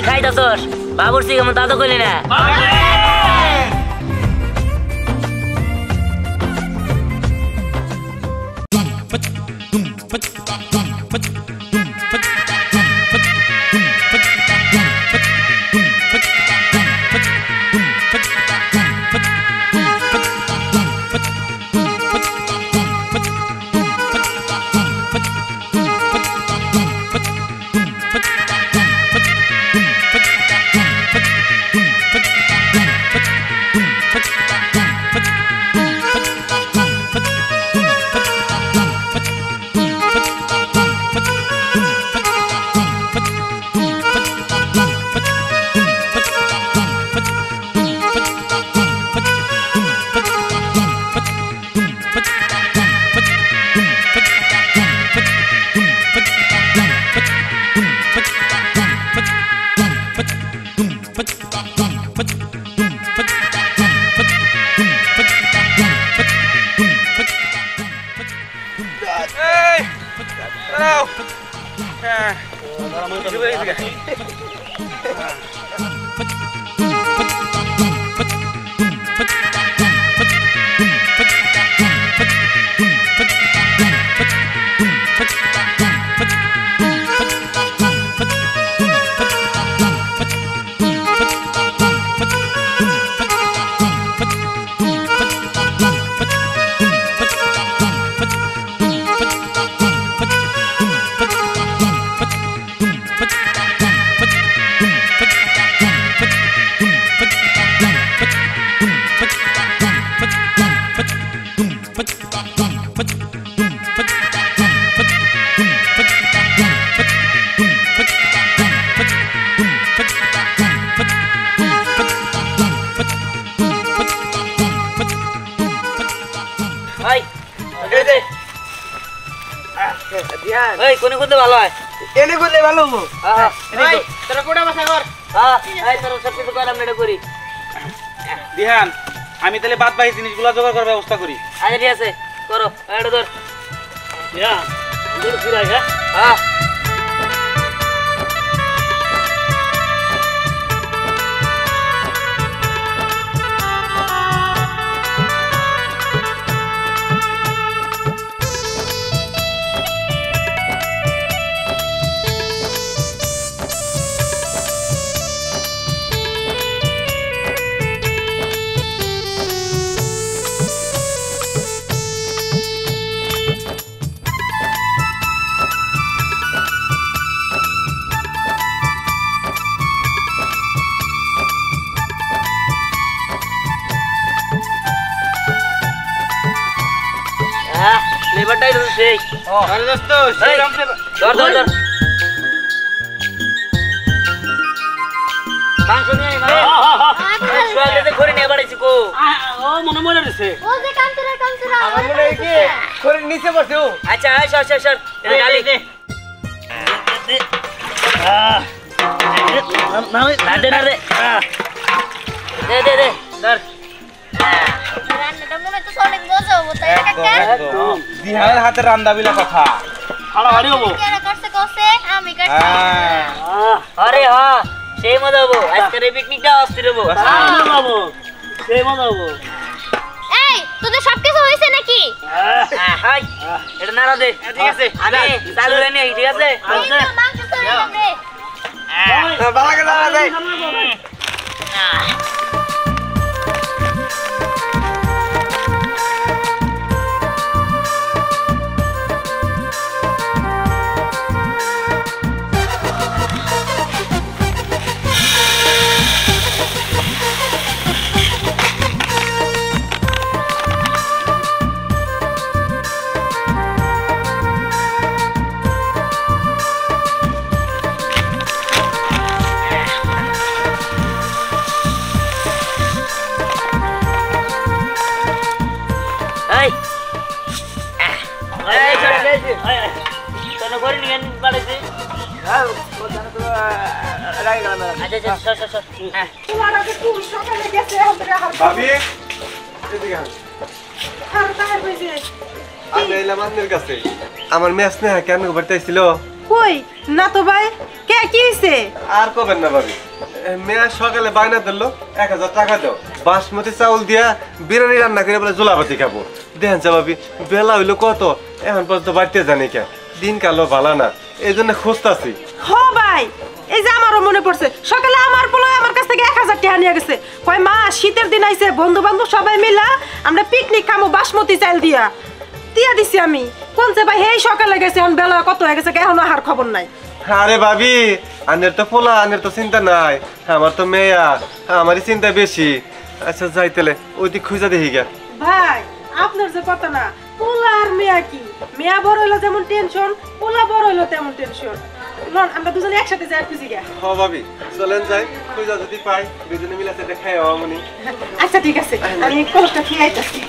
খাইতাছস বাবুর্চি কেমন তা তো কইলি না কোনে করতে ভালো হয় এনে করলে ভালো হবো তোরা কোটা বসা কর তোরা সব কিছু কর আমরা এটা করি দিহান আমি তাহলে বাদ বাকি জিনিসগুলো জোগাড় করার ব্যবস্থা করি আচ্ছা ঠিক আছে করো এটা ধর দিহান দূর ফিরাই হ্যাঁ লেবারটাই তো সেই আরে দোস্ত সেই রাম ফ্লেভার ধর মাংস নিয়ে আই মানে সোয়ালে করে নিয়ে বাড়াইছি কো ও মনে মনে রইছে ও যে কামচুরা আমার মনে হয় কি করে নিচে বসে ও আচ্ছা সর এটা ডালি দে না রে দে ধর রান্নাটা মনে তো অনেক মজা হবে তাই কাকা একদম দিহানের হাতে রান্না বিলা কথা হাড়াহাড়ি হবো কেরা করছে আমি করছি আরে হ্যাঁ সেই মজা হবো আজকের এই পিকনিকটা অস্থির হবো বাবু সেই মজা হবো এই তোদের সবকিছু হইছে নাকি হাই এটা নাড়া দে ঠিক আছে আমি চালু রে নেই ঠিক আছে এই তো মাংস চলে যাবে ভালো করে নাড়া দে ভাবি এদিকে আমি এলাম আপনার কাছে আমার মেস নেহা কেন বাড়তেছিল কই না তো ভাই কে কি হইছে আর কবেন না ভাবি মেয়া সকালে বায়না দিল 1000 টাকা দাও বাসমতি চাউল দিয়া বিরিয়ানি রান্না করে বলে জোলাপাতি খাবো দেখেন যা ভাবি বেলা হইলো কত এখন পর্যন্ত বাড়তে জানি কে দিন কালো ভালো না এই জন্য খুঁজতাছি হ ভাই এই যে আমারও মনে পড়ছে সকালে আমার পোলায় আমার কাছ থেকে 1000 টাকা নিয়ে গেছে কয় মা শীতের দিন আইছে বন্ধু বান্ধব সবাই মিলা আমরা পিকনিক খামো বাসমতি চাল দিয়া দিছি আমি কোন যে ভাই এই সকালে গেছে এখন বেলা কত হয়ে গেছে এখনো আর খবর নাই আরে ভাবি আনের তো পোলা আনের তো চিন্তা নাই আমার তো মেয়া আমারই চিন্তা বেশি আচ্ছা যাইতেলে ওই দিক খুঁজা দেখি গে ভাই আপনার যে কথা না পোলা আর মেয়া কি মেয়া বড় হইলো যেমন টেনশন পোলা বড় হইলো তেমন টেনশন লন আমরা দুজনে একসাথে যাই খুঁজি গে হ ভাবি চলেন যাই খুঁজা যদি পাই দুজনে মিলে সেটা খাই আমনি আচ্ছা ঠিক আছে আমি কলটা খেয়ে আইতাছি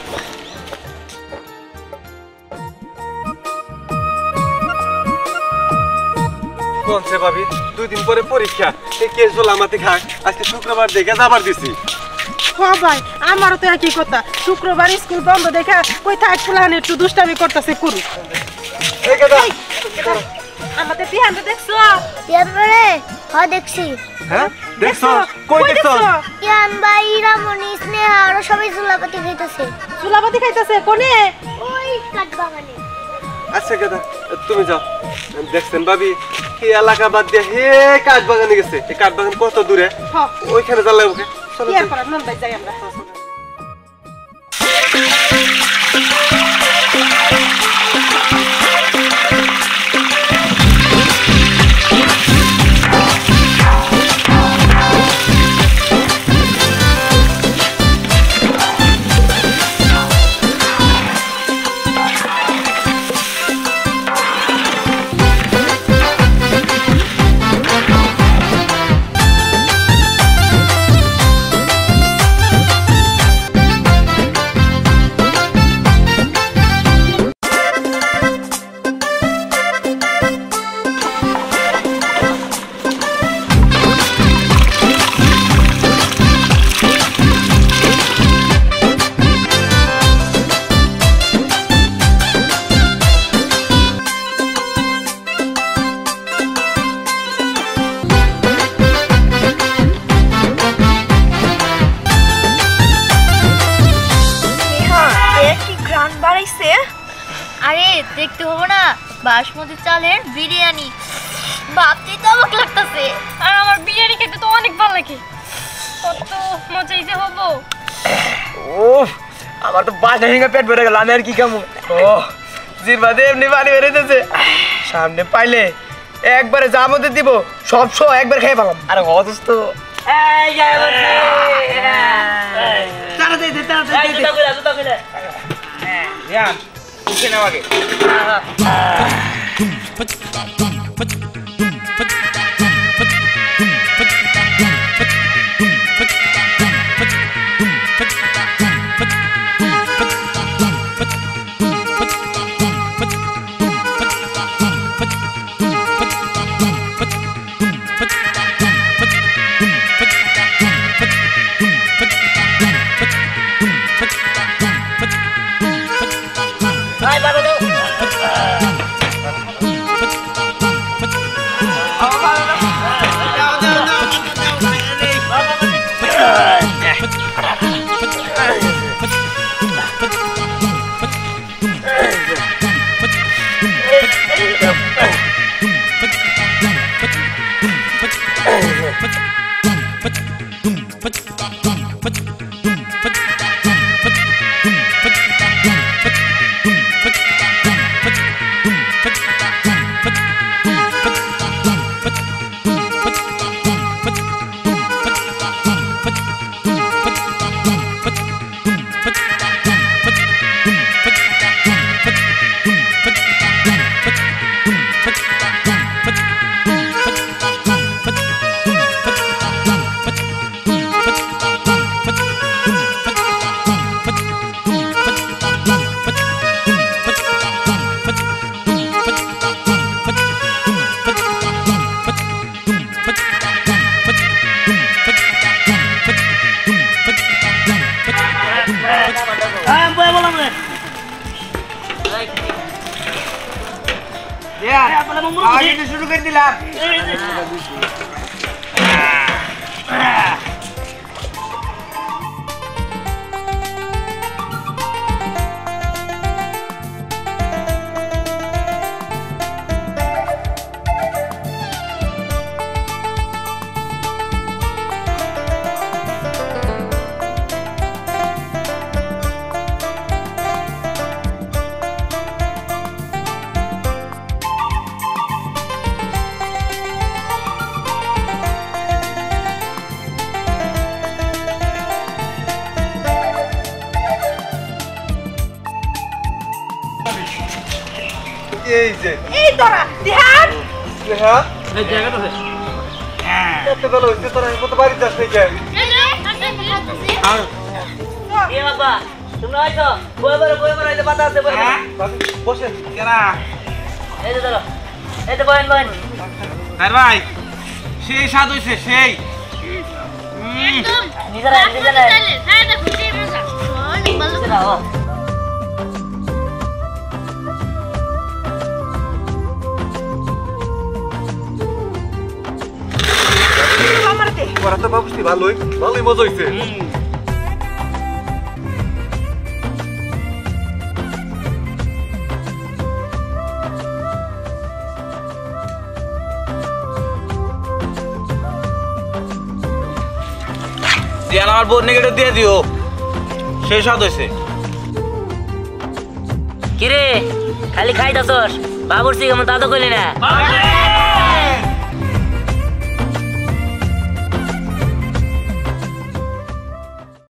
কোনছে ভাবি 2 দিন পরে পরীক্ষা এই কে জোলামাতি খাক আজকে শুক্রবার দেখে যাবার দিছি হ্যাঁ ভাই আমারও তো একই কথা শুক্রবার স্কুল বন্ধ দেখে কই থাক ফুলাহানি একটু দুষ্টামি করতেছে করু এই কেডা আমাদের টিহানটা দেখছো ইয়ানবারে হ্যাঁ দেখছি হ্যাঁ দেখছো কই দেখছো ইয়ান ভাই রামনি স্নেহা আর সবাই জুলাপাতি খাইতেছে চুলাপাতি খাইতেছে কোনে ওই কাঠবাগানে আচ্ছা কেডা তুমি যাও দেখছেন ভাবি এই এলাকা বাদ দিয়ে হে কাঠ বাগানে গেছে এই কাঠ বাগান কত দূরে হ্যাঁ ওইখানে যাওয়া লাগবে চলো কি আর করার নন ভাই যাই আমরা আরে দেখতে হবো না বাসমতি চালের বিরিয়ানি ভাবতেই তো অবাক লাগতেছে আর আমার বিরিয়ানি খেতে তো অনেক ভালো লাগে কত মজাই যে হবো ও আমার তো বাজা হিঙ্গা পেট ভরে গেল আমি আর কি খামু ও জিরবাদে এমনি পানি বেরোতেছে সামনে পাইলে একবারে যা মধ্যে দিব সব একবার খেয়ে পেলাম আরে অসুস্থ রিয়ান উঠে নাও আগে খাওয়া কিন্তু শুরু করে দিলাম। এই যে এই তোরা ধ্যান হ্যাঁ এই জায়গাটা আছে কত ভালো হইছে তোরা কত বাড়ি যাস নাই কেন এ বাবা তুমি আইছো বইবার আইলে বাতা আছে বই বসে কেনা এই যে ধরো এই তো বইন তার ভাই সেই স্বাদ হইছে সেই একদম নিজেরা নিজেরা চালের হ্যাঁ দেখো সেই মজা অনেক ভালো দাও আমার দে তোরা তো বাবুসি ভালোই মজা হইছে দিয়ান আমার বোন নেগেটিভ দিয়ে দিও সেই স্বাদ হইছে কিরে খালি খাইতাছস বাবুর সিং আমার দাদা কইলি না